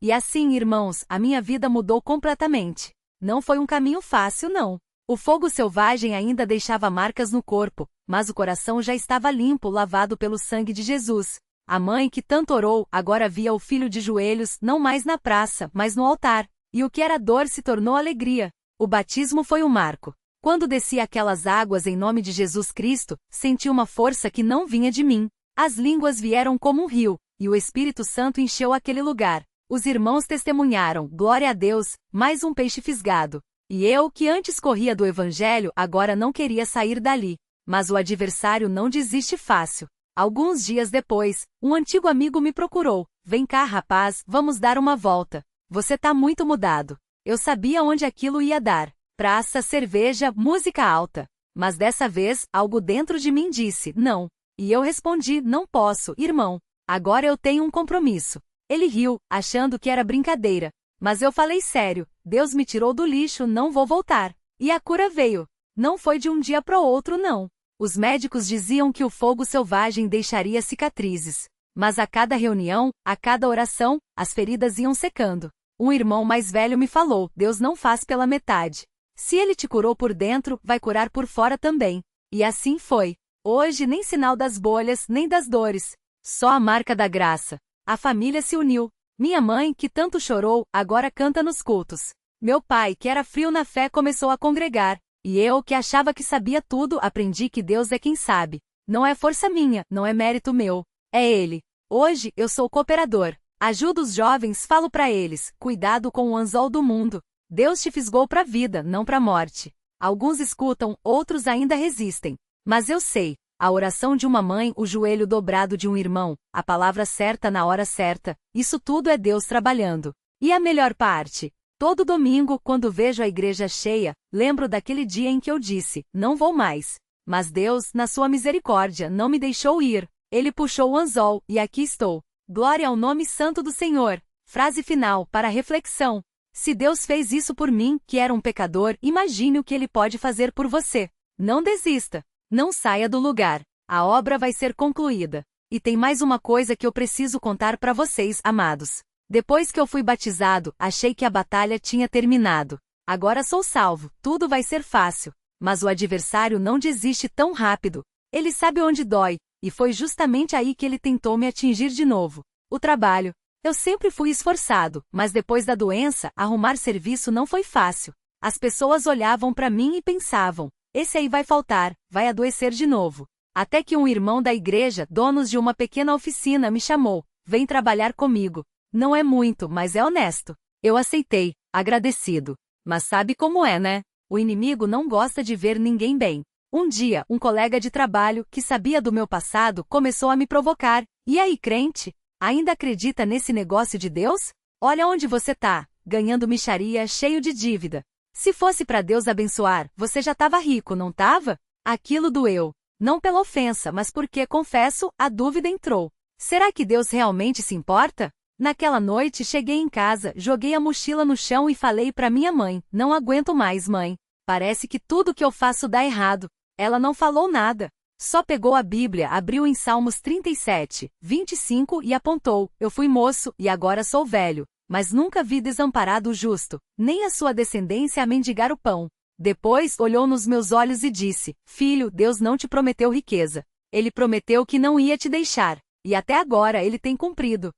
E assim, irmãos, a minha vida mudou completamente. Não foi um caminho fácil, não. O fogo selvagem ainda deixava marcas no corpo, mas o coração já estava limpo, lavado pelo sangue de Jesus. A mãe que tanto orou, agora via o filho de joelhos, não mais na praça, mas no altar. E o que era dor se tornou alegria. O batismo foi um marco. Quando desci aquelas águas em nome de Jesus Cristo, senti uma força que não vinha de mim. As línguas vieram como um rio, e o Espírito Santo encheu aquele lugar. Os irmãos testemunharam, glória a Deus, mais um peixe fisgado. E eu, que antes corria do Evangelho, agora não queria sair dali. Mas o adversário não desiste fácil. Alguns dias depois, um antigo amigo me procurou. Vem cá, rapaz, vamos dar uma volta. Você tá muito mudado. Eu sabia onde aquilo ia dar. Praça, cerveja, música alta. Mas dessa vez, algo dentro de mim disse, não. E eu respondi, não posso, irmão. Agora eu tenho um compromisso. Ele riu, achando que era brincadeira. Mas eu falei sério, Deus me tirou do lixo, não vou voltar. E a cura veio. Não foi de um dia para o outro, não. Os médicos diziam que o fogo selvagem deixaria cicatrizes. Mas a cada reunião, a cada oração, as feridas iam secando. Um irmão mais velho me falou, Deus não faz pela metade. Se ele te curou por dentro, vai curar por fora também. E assim foi. Hoje nem sinal das bolhas, nem das dores. Só a marca da graça. A família se uniu. Minha mãe, que tanto chorou, agora canta nos cultos. Meu pai, que era frio na fé, começou a congregar. E eu, que achava que sabia tudo, aprendi que Deus é quem sabe. Não é força minha, não é mérito meu. É Ele. Hoje, eu sou cooperador. Ajudo os jovens, falo para eles, cuidado com o anzol do mundo. Deus te fisgou para a vida, não para a morte. Alguns escutam, outros ainda resistem. Mas eu sei, a oração de uma mãe, o joelho dobrado de um irmão, a palavra certa na hora certa, isso tudo é Deus trabalhando. E a melhor parte? Todo domingo, quando vejo a igreja cheia, lembro daquele dia em que eu disse, não vou mais. Mas Deus, na sua misericórdia, não me deixou ir. Ele puxou o anzol, e aqui estou. Glória ao nome santo do Senhor. Frase final, para reflexão. Se Deus fez isso por mim, que era um pecador, imagine o que Ele pode fazer por você. Não desista. Não saia do lugar. A obra vai ser concluída. E tem mais uma coisa que eu preciso contar para vocês, amados. Depois que eu fui batizado, achei que a batalha tinha terminado. Agora sou salvo, tudo vai ser fácil. Mas o adversário não desiste tão rápido. Ele sabe onde dói, e foi justamente aí que ele tentou me atingir de novo. O trabalho. Eu sempre fui esforçado, mas depois da doença, arrumar serviço não foi fácil. As pessoas olhavam para mim e pensavam, esse aí vai faltar, vai adoecer de novo. Até que um irmão da igreja, dono de uma pequena oficina, me chamou, vem trabalhar comigo. Não é muito, mas é honesto. Eu aceitei, agradecido. Mas sabe como é, né? O inimigo não gosta de ver ninguém bem. Um dia, um colega de trabalho, que sabia do meu passado, começou a me provocar. E aí, crente? Ainda acredita nesse negócio de Deus? Olha onde você tá, ganhando mixaria, cheio de dívida. Se fosse para Deus abençoar, você já estava rico, não tava? Aquilo doeu. Não pela ofensa, mas porque, confesso, a dúvida entrou. Será que Deus realmente se importa? Naquela noite cheguei em casa, joguei a mochila no chão e falei para minha mãe, não aguento mais, mãe. Parece que tudo que eu faço dá errado. Ela não falou nada. Só pegou a Bíblia, abriu em Salmos 37, 25 e apontou, eu fui moço e agora sou velho, mas nunca vi desamparado o justo, nem a sua descendência a mendigar o pão. Depois olhou nos meus olhos e disse, filho, Deus não te prometeu riqueza. Ele prometeu que não ia te deixar, e até agora ele tem cumprido.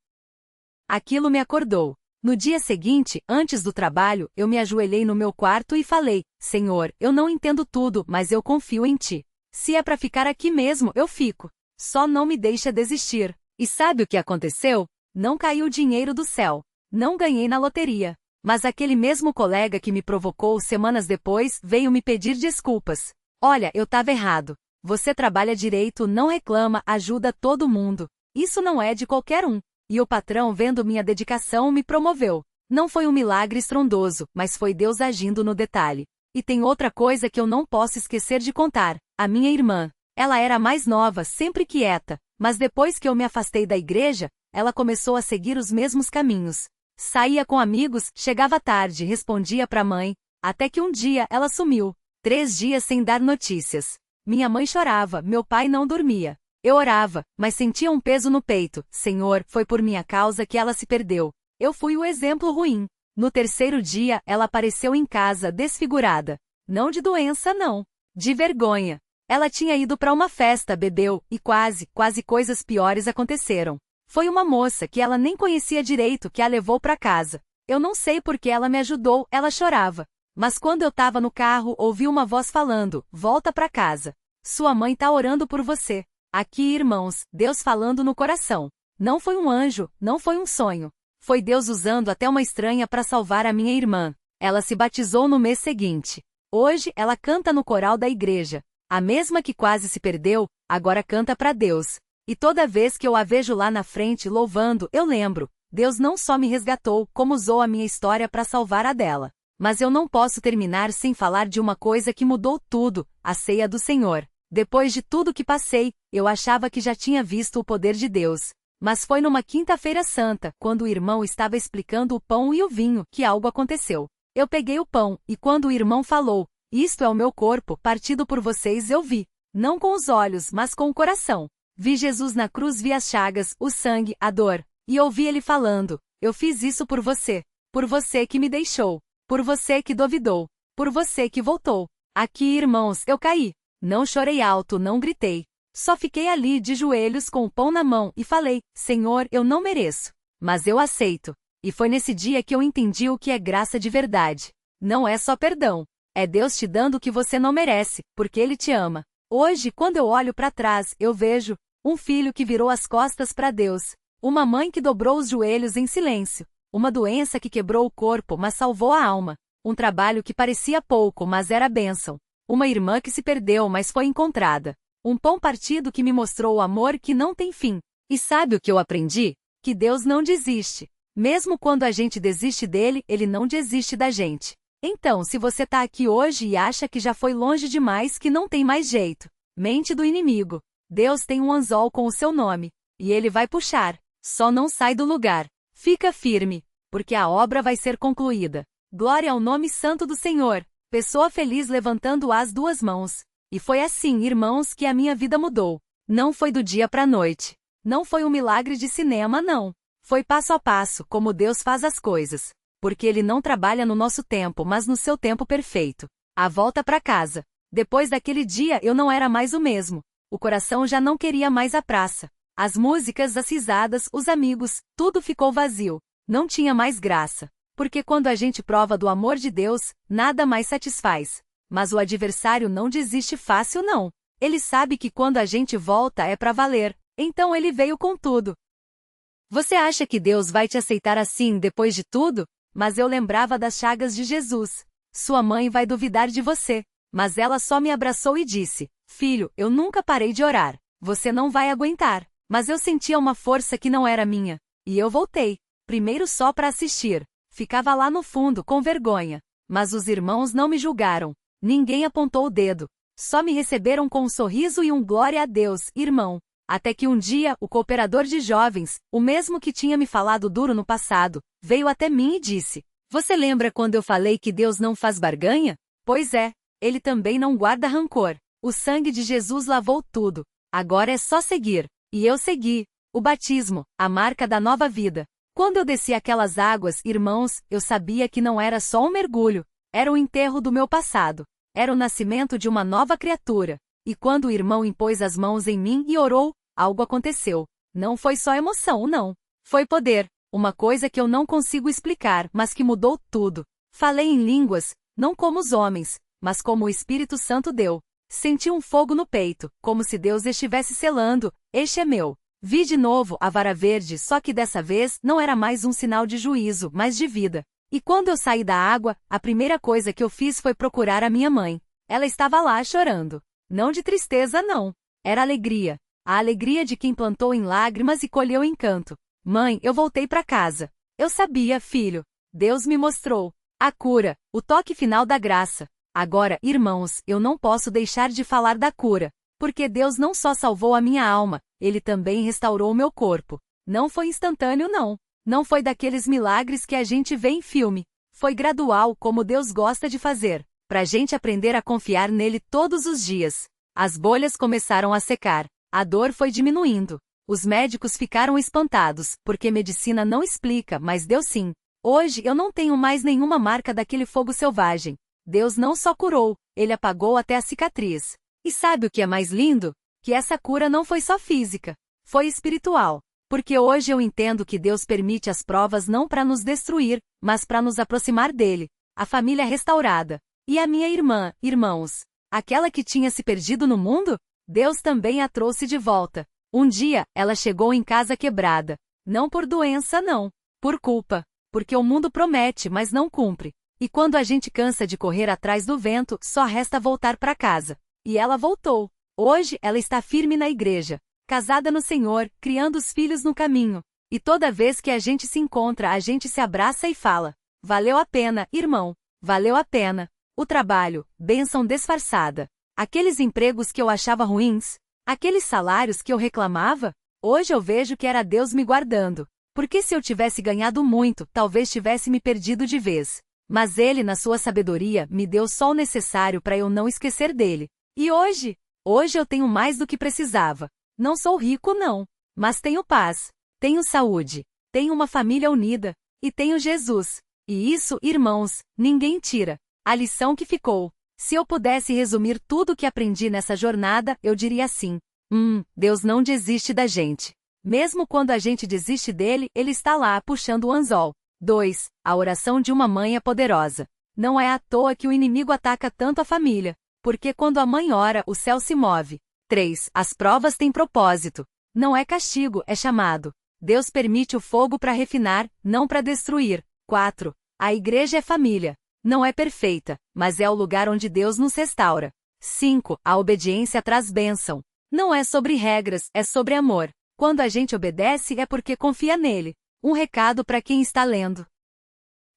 Aquilo me acordou. No dia seguinte, antes do trabalho, eu me ajoelhei no meu quarto e falei, Senhor, eu não entendo tudo, mas eu confio em Ti. Se é para ficar aqui mesmo, eu fico. Só não me deixa desistir. E sabe o que aconteceu? Não caiu dinheiro do céu. Não ganhei na loteria. Mas aquele mesmo colega que me provocou semanas depois veio me pedir desculpas. Olha, eu estava errado. Você trabalha direito, não reclama, ajuda todo mundo. Isso não é de qualquer um. E o patrão, vendo minha dedicação, me promoveu. Não foi um milagre estrondoso, mas foi Deus agindo no detalhe. E tem outra coisa que eu não posso esquecer de contar. A minha irmã. Ela era a mais nova, sempre quieta, mas depois que eu me afastei da igreja, ela começou a seguir os mesmos caminhos. Saía com amigos, chegava tarde, respondia para a mãe, até que um dia ela sumiu. 3 dias sem dar notícias. Minha mãe chorava, meu pai não dormia. Eu orava, mas sentia um peso no peito. Senhor, foi por minha causa que ela se perdeu. Eu fui o exemplo ruim. No terceiro dia, ela apareceu em casa desfigurada. Não de doença, não. De vergonha. Ela tinha ido para uma festa, bebeu, e quase coisas piores aconteceram. Foi uma moça que ela nem conhecia direito que a levou para casa. Eu não sei por que ela me ajudou, ela chorava. Mas quando eu estava no carro, ouvi uma voz falando: volta para casa. Sua mãe tá orando por você. Aqui, irmãos, Deus falando no coração. Não foi um anjo, não foi um sonho. Foi Deus usando até uma estranha para salvar a minha irmã. Ela se batizou no mês seguinte. Hoje, ela canta no coral da igreja. A mesma que quase se perdeu, agora canta para Deus. E toda vez que eu a vejo lá na frente louvando, eu lembro: Deus não só me resgatou, como usou a minha história para salvar a dela. Mas eu não posso terminar sem falar de uma coisa que mudou tudo: a ceia do Senhor. Depois de tudo que passei, eu achava que já tinha visto o poder de Deus. Mas foi numa quinta-feira santa, quando o irmão estava explicando o pão e o vinho, que algo aconteceu. Eu peguei o pão, e quando o irmão falou: isto é o meu corpo, partido por vocês, eu vi. Não com os olhos, mas com o coração. Vi Jesus na cruz, vi as chagas, o sangue, a dor. E ouvi ele falando: eu fiz isso por você que me deixou, por você que duvidou, por você que voltou. Aqui, irmãos, eu caí. Não chorei alto, não gritei. Só fiquei ali de joelhos com o pão na mão e falei: Senhor, eu não mereço, mas eu aceito. E foi nesse dia que eu entendi o que é graça de verdade. Não é só perdão. É Deus te dando o que você não merece, porque Ele te ama. Hoje, quando eu olho para trás, eu vejo um filho que virou as costas para Deus, uma mãe que dobrou os joelhos em silêncio, uma doença que quebrou o corpo, mas salvou a alma, um trabalho que parecia pouco, mas era bênção, uma irmã que se perdeu, mas foi encontrada, um pão partido que me mostrou o amor que não tem fim. E sabe o que eu aprendi? Que Deus não desiste. Mesmo quando a gente desiste dele, ele não desiste da gente. Então, se você está aqui hoje e acha que já foi longe demais, que não tem mais jeito, mente do inimigo. Deus tem um anzol com o seu nome, e ele vai puxar. Só não sai do lugar. Fica firme, porque a obra vai ser concluída. Glória ao nome santo do Senhor. Pessoa feliz levantando as duas mãos. E foi assim, irmãos, que a minha vida mudou. Não foi do dia para a noite. Não foi um milagre de cinema, não. Foi passo a passo, como Deus faz as coisas. Porque Ele não trabalha no nosso tempo, mas no seu tempo perfeito. A volta para casa. Depois daquele dia eu não era mais o mesmo. O coração já não queria mais a praça. As músicas, as risadas, os amigos, tudo ficou vazio. Não tinha mais graça. Porque quando a gente prova do amor de Deus, nada mais satisfaz. Mas o adversário não desiste fácil, não. Ele sabe que quando a gente volta é para valer. Então ele veio com tudo. Você acha que Deus vai te aceitar assim depois de tudo? Mas eu lembrava das chagas de Jesus. Sua mãe vai duvidar de você. Mas ela só me abraçou e disse: Filho, eu nunca parei de orar. Você não vai aguentar. Mas eu sentia uma força que não era minha. E eu voltei. Primeiro só para assistir. Ficava lá no fundo com vergonha. Mas os irmãos não me julgaram. Ninguém apontou o dedo. Só me receberam com um sorriso e um glória a Deus, irmão. Até que um dia, o cooperador de jovens, o mesmo que tinha me falado duro no passado, veio até mim e disse: Você lembra quando eu falei que Deus não faz barganha? Pois é, Ele também não guarda rancor. O sangue de Jesus lavou tudo. Agora é só seguir. E eu segui. O batismo, a marca da nova vida. Quando eu desci aquelas águas, irmãos, eu sabia que não era só um mergulho. Era o enterro do meu passado. Era o nascimento de uma nova criatura. E quando o irmão impôs as mãos em mim e orou, algo aconteceu. Não foi só emoção, não. Foi poder. Uma coisa que eu não consigo explicar, mas que mudou tudo. Falei em línguas, não como os homens, mas como o Espírito Santo deu. Senti um fogo no peito, como se Deus estivesse selando: este é meu. Vi de novo a vara verde, só que dessa vez não era mais um sinal de juízo, mas de vida. E quando eu saí da água, a primeira coisa que eu fiz foi procurar a minha mãe. Ela estava lá chorando. Não de tristeza, não. Era alegria. A alegria de quem plantou em lágrimas e colheu em canto. Mãe, eu voltei para casa. Eu sabia, filho. Deus me mostrou. A cura, o toque final da graça. Agora, irmãos, eu não posso deixar de falar da cura. Porque Deus não só salvou a minha alma, Ele também restaurou o meu corpo. Não foi instantâneo, não. Não foi daqueles milagres que a gente vê em filme. Foi gradual, como Deus gosta de fazer, pra gente aprender a confiar nele todos os dias. As bolhas começaram a secar. A dor foi diminuindo. Os médicos ficaram espantados, porque medicina não explica, mas Deus sim. Hoje eu não tenho mais nenhuma marca daquele fogo selvagem. Deus não só curou, Ele apagou até a cicatriz. E sabe o que é mais lindo? Que essa cura não foi só física, foi espiritual. Porque hoje eu entendo que Deus permite as provas não para nos destruir, mas para nos aproximar dele. A família restaurada. E a minha irmã, irmãos, aquela que tinha se perdido no mundo? Deus também a trouxe de volta. Um dia, ela chegou em casa quebrada. Não por doença não, por culpa. Porque o mundo promete, mas não cumpre. E quando a gente cansa de correr atrás do vento, só resta voltar para casa. E ela voltou. Hoje, ela está firme na igreja, casada no Senhor, criando os filhos no caminho. E toda vez que a gente se encontra, a gente se abraça e fala: valeu a pena, irmão. Valeu a pena. O trabalho, bênção disfarçada. Aqueles empregos que eu achava ruins, aqueles salários que eu reclamava, hoje eu vejo que era Deus me guardando. Porque se eu tivesse ganhado muito, talvez tivesse me perdido de vez. Mas Ele, na sua sabedoria, me deu só o necessário para eu não esquecer dele. E hoje eu tenho mais do que precisava. Não sou rico não, mas tenho paz, tenho saúde, tenho uma família unida, e tenho Jesus. E isso, irmãos, ninguém tira. A lição que ficou. Se eu pudesse resumir tudo o que aprendi nessa jornada, eu diria assim: Deus não desiste da gente. Mesmo quando a gente desiste dele, ele está lá, puxando o anzol. 2. A oração de uma mãe é poderosa. Não é à toa que o inimigo ataca tanto a família. Porque quando a mãe ora, o céu se move. 3. As provas têm propósito. Não é castigo, é chamado. Deus permite o fogo para refinar, não para destruir. 4. A igreja é família. Não é perfeita, mas é o lugar onde Deus nos restaura. 5. A obediência traz bênção. Não é sobre regras, é sobre amor. Quando a gente obedece é porque confia nele. Um recado para quem está lendo.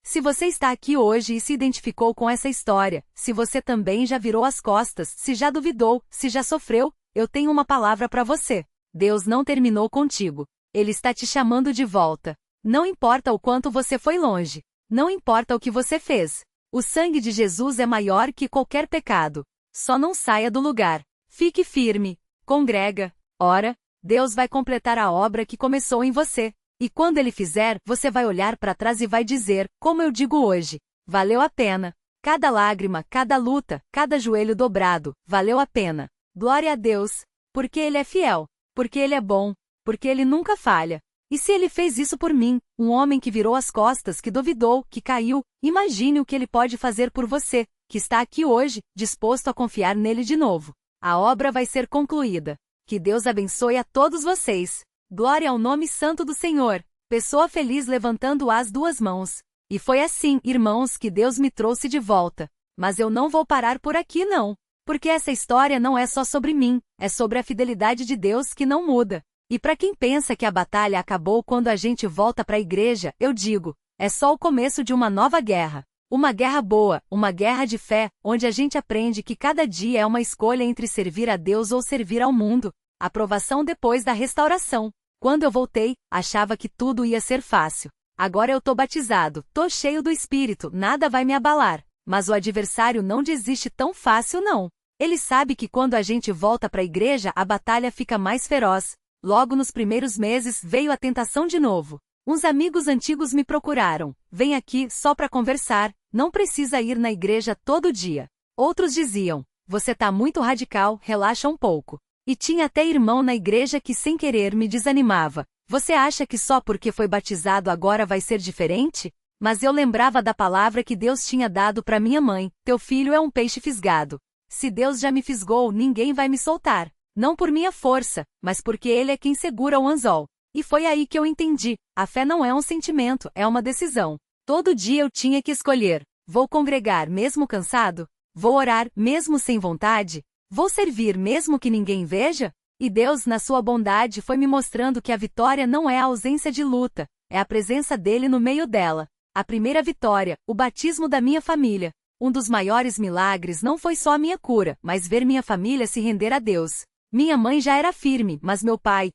Se você está aqui hoje e se identificou com essa história, se você também já virou as costas, se já duvidou, se já sofreu, eu tenho uma palavra para você. Deus não terminou contigo. Ele está te chamando de volta. Não importa o quanto você foi longe. Não importa o que você fez. O sangue de Jesus é maior que qualquer pecado. Só não saia do lugar. Fique firme. Congrega. Ora. Deus vai completar a obra que começou em você. E quando Ele fizer, você vai olhar para trás e vai dizer, como eu digo hoje: valeu a pena. Cada lágrima, cada luta, cada joelho dobrado, valeu a pena. Glória a Deus. Porque Ele é fiel. Porque Ele é bom. Porque Ele nunca falha. E se Ele fez isso por mim, um homem que virou as costas, que duvidou, que caiu, imagine o que Ele pode fazer por você, que está aqui hoje, disposto a confiar nele de novo. A obra vai ser concluída. Que Deus abençoe a todos vocês. Glória ao nome santo do Senhor. Pessoa feliz levantando as duas mãos. E foi assim, irmãos, que Deus me trouxe de volta. Mas eu não vou parar por aqui não. Porque essa história não é só sobre mim, é sobre a fidelidade de Deus que não muda. E para quem pensa que a batalha acabou quando a gente volta para a igreja, eu digo, é só o começo de uma nova guerra. Uma guerra boa, uma guerra de fé, onde a gente aprende que cada dia é uma escolha entre servir a Deus ou servir ao mundo. Aprovação depois da restauração. Quando eu voltei, achava que tudo ia ser fácil. Agora eu tô batizado, tô cheio do Espírito, nada vai me abalar. Mas o adversário não desiste tão fácil não. Ele sabe que quando a gente volta para a igreja, a batalha fica mais feroz. Logo nos primeiros meses veio a tentação de novo. Uns amigos antigos me procuraram. Vem aqui só para conversar, não precisa ir na igreja todo dia. Outros diziam, você tá muito radical, relaxa um pouco. E tinha até irmão na igreja que sem querer me desanimava. Você acha que só porque foi batizado agora vai ser diferente? Mas eu lembrava da palavra que Deus tinha dado para minha mãe, teu filho é um peixe fisgado. Se Deus já me fisgou, ninguém vai me soltar. Não por minha força, mas porque Ele é quem segura o anzol. E foi aí que eu entendi, a fé não é um sentimento, é uma decisão. Todo dia eu tinha que escolher, vou congregar mesmo cansado? Vou orar mesmo sem vontade? Vou servir mesmo que ninguém veja? E Deus, na sua bondade, foi me mostrando que a vitória não é a ausência de luta, é a presença dele no meio dela. A primeira vitória, o batismo da minha família. Um dos maiores milagres não foi só a minha cura, mas ver minha família se render a Deus. Minha mãe já era firme, mas meu pai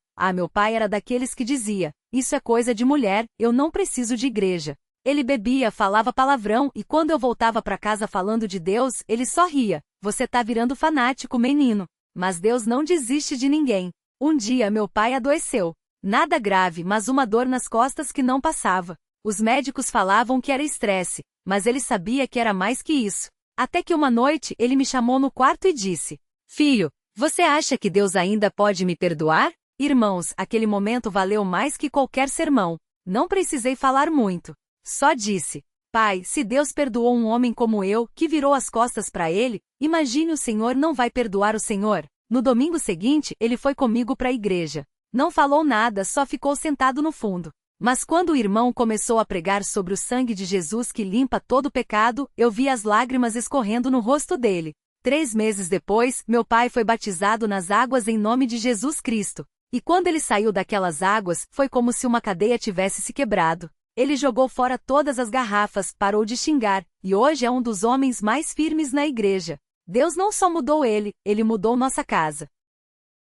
era daqueles que dizia, isso é coisa de mulher, eu não preciso de igreja. Ele bebia, falava palavrão e quando eu voltava para casa falando de Deus, ele só ria. Você tá virando fanático, menino. Mas Deus não desiste de ninguém. Um dia meu pai adoeceu. Nada grave, mas uma dor nas costas que não passava. Os médicos falavam que era estresse, mas ele sabia que era mais que isso. Até que uma noite ele me chamou no quarto e disse: Filho, você acha que Deus ainda pode me perdoar? Irmãos, aquele momento valeu mais que qualquer sermão. Não precisei falar muito. Só disse: Pai, se Deus perdoou um homem como eu, que virou as costas para ele, imagine o Senhor não vai perdoar o Senhor. No domingo seguinte, ele foi comigo para a igreja. Não falou nada, só ficou sentado no fundo. Mas quando o irmão começou a pregar sobre o sangue de Jesus que limpa todo pecado, eu vi as lágrimas escorrendo no rosto dele. 3 meses depois, meu pai foi batizado nas águas em nome de Jesus Cristo. E quando ele saiu daquelas águas, foi como se uma cadeia tivesse se quebrado. Ele jogou fora todas as garrafas, parou de xingar, e hoje é um dos homens mais firmes na igreja. Deus não só mudou ele mudou nossa casa.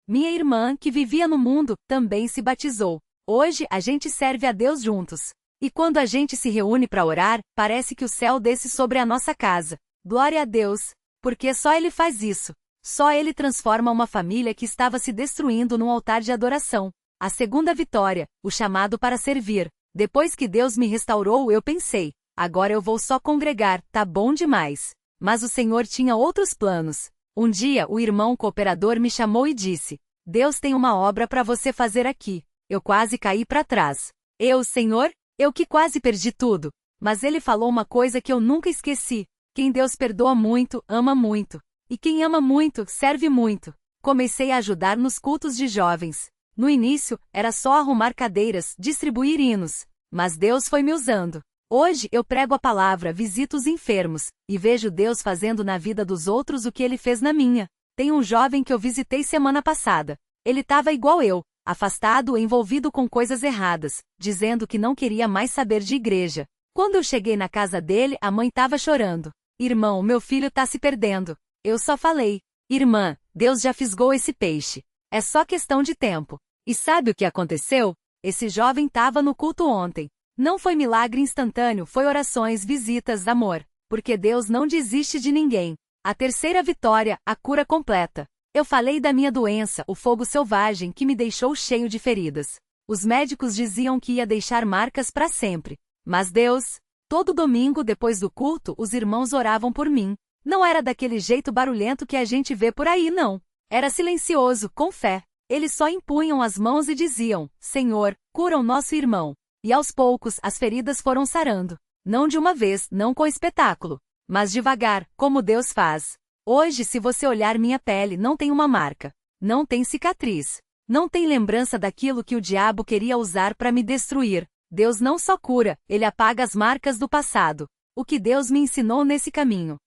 Minha irmã, que vivia no mundo, também se batizou. Hoje a gente serve a Deus juntos. E quando a gente se reúne para orar, parece que o céu desce sobre a nossa casa. Glória a Deus! Porque só Ele faz isso. Só Ele transforma uma família que estava se destruindo num altar de adoração. A segunda vitória, o chamado para servir. Depois que Deus me restaurou, eu pensei: agora eu vou só congregar, tá bom demais. Mas o Senhor tinha outros planos. Um dia o irmão cooperador me chamou e disse: Deus tem uma obra para você fazer aqui. Eu quase caí para trás. Senhor, eu que quase perdi tudo. Mas ele falou uma coisa que eu nunca esqueci: quem Deus perdoa muito, ama muito. E quem ama muito, serve muito. Comecei a ajudar nos cultos de jovens. No início, era só arrumar cadeiras, distribuir hinos. Mas Deus foi me usando. Hoje eu prego a palavra, visito os enfermos, e vejo Deus fazendo na vida dos outros o que Ele fez na minha. Tem um jovem que eu visitei semana passada. Ele estava igual eu, afastado e envolvido com coisas erradas, dizendo que não queria mais saber de igreja. Quando eu cheguei na casa dele, a mãe estava chorando. Irmão, meu filho está se perdendo. Eu só falei: irmã, Deus já fisgou esse peixe. É só questão de tempo. E sabe o que aconteceu? Esse jovem estava no culto ontem. Não foi milagre instantâneo, foi orações, visitas, amor. Porque Deus não desiste de ninguém. A terceira vitória, a cura completa. Eu falei da minha doença, o fogo selvagem, que me deixou cheio de feridas. Os médicos diziam que ia deixar marcas para sempre. Mas Deus... Todo domingo, depois do culto, os irmãos oravam por mim. Não era daquele jeito barulhento que a gente vê por aí, não. Era silencioso, com fé. Eles só impunham as mãos e diziam: Senhor, cura o nosso irmão. E aos poucos, as feridas foram sarando. Não de uma vez, não com espetáculo. Mas devagar, como Deus faz. Hoje, se você olhar minha pele, não tem uma marca. Não tem cicatriz. Não tem lembrança daquilo que o diabo queria usar para me destruir. Deus não só cura, Ele apaga as marcas do passado. O que Deus me ensinou nesse caminho?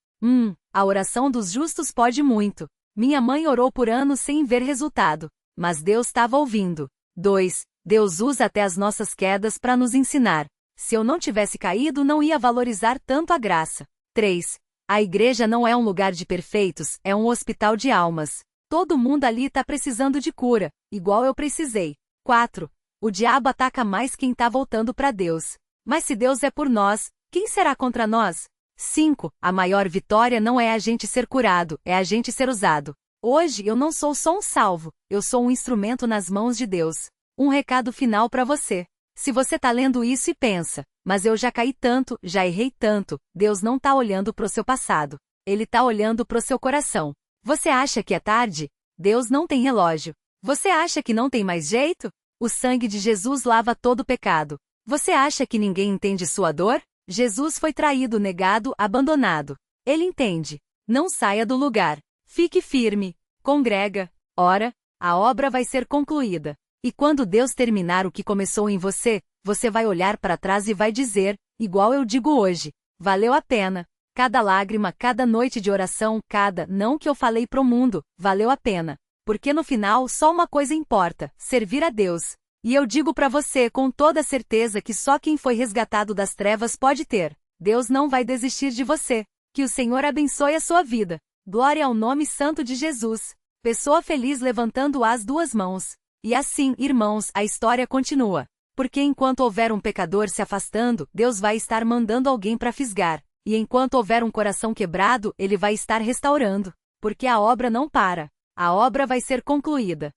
A oração dos justos pode muito. Minha mãe orou por anos sem ver resultado. Mas Deus estava ouvindo. 2. Deus usa até as nossas quedas para nos ensinar. Se eu não tivesse caído, não ia valorizar tanto a graça. 3. A igreja não é um lugar de perfeitos, é um hospital de almas. Todo mundo ali está precisando de cura, igual eu precisei. 4. O diabo ataca mais quem está voltando para Deus. Mas se Deus é por nós, quem será contra nós? 5. A maior vitória não é a gente ser curado, é a gente ser usado. Hoje eu não sou só um salvo, eu sou um instrumento nas mãos de Deus. Um recado final para você. Se você está lendo isso e pensa: mas eu já caí tanto, já errei tanto, Deus não está olhando para o seu passado. Ele está olhando para o seu coração. Você acha que é tarde? Deus não tem relógio. Você acha que não tem mais jeito? O sangue de Jesus lava todo o pecado. Você acha que ninguém entende sua dor? Jesus foi traído, negado, abandonado. Ele entende. Não saia do lugar. Fique firme. Congrega. Ora, a obra vai ser concluída. E quando Deus terminar o que começou em você, você vai olhar para trás e vai dizer, igual eu digo hoje: valeu a pena. Cada lágrima, cada noite de oração, cada não que eu falei pro mundo, valeu a pena. Porque no final só uma coisa importa: servir a Deus. E eu digo para você com toda certeza que só quem foi resgatado das trevas pode ter. Deus não vai desistir de você. Que o Senhor abençoe a sua vida. Glória ao nome santo de Jesus. Pessoa feliz levantando as 2 mãos. E assim, irmãos, a história continua. Porque enquanto houver um pecador se afastando, Deus vai estar mandando alguém para fisgar. E enquanto houver um coração quebrado, Ele vai estar restaurando. Porque a obra não para. A obra vai ser concluída.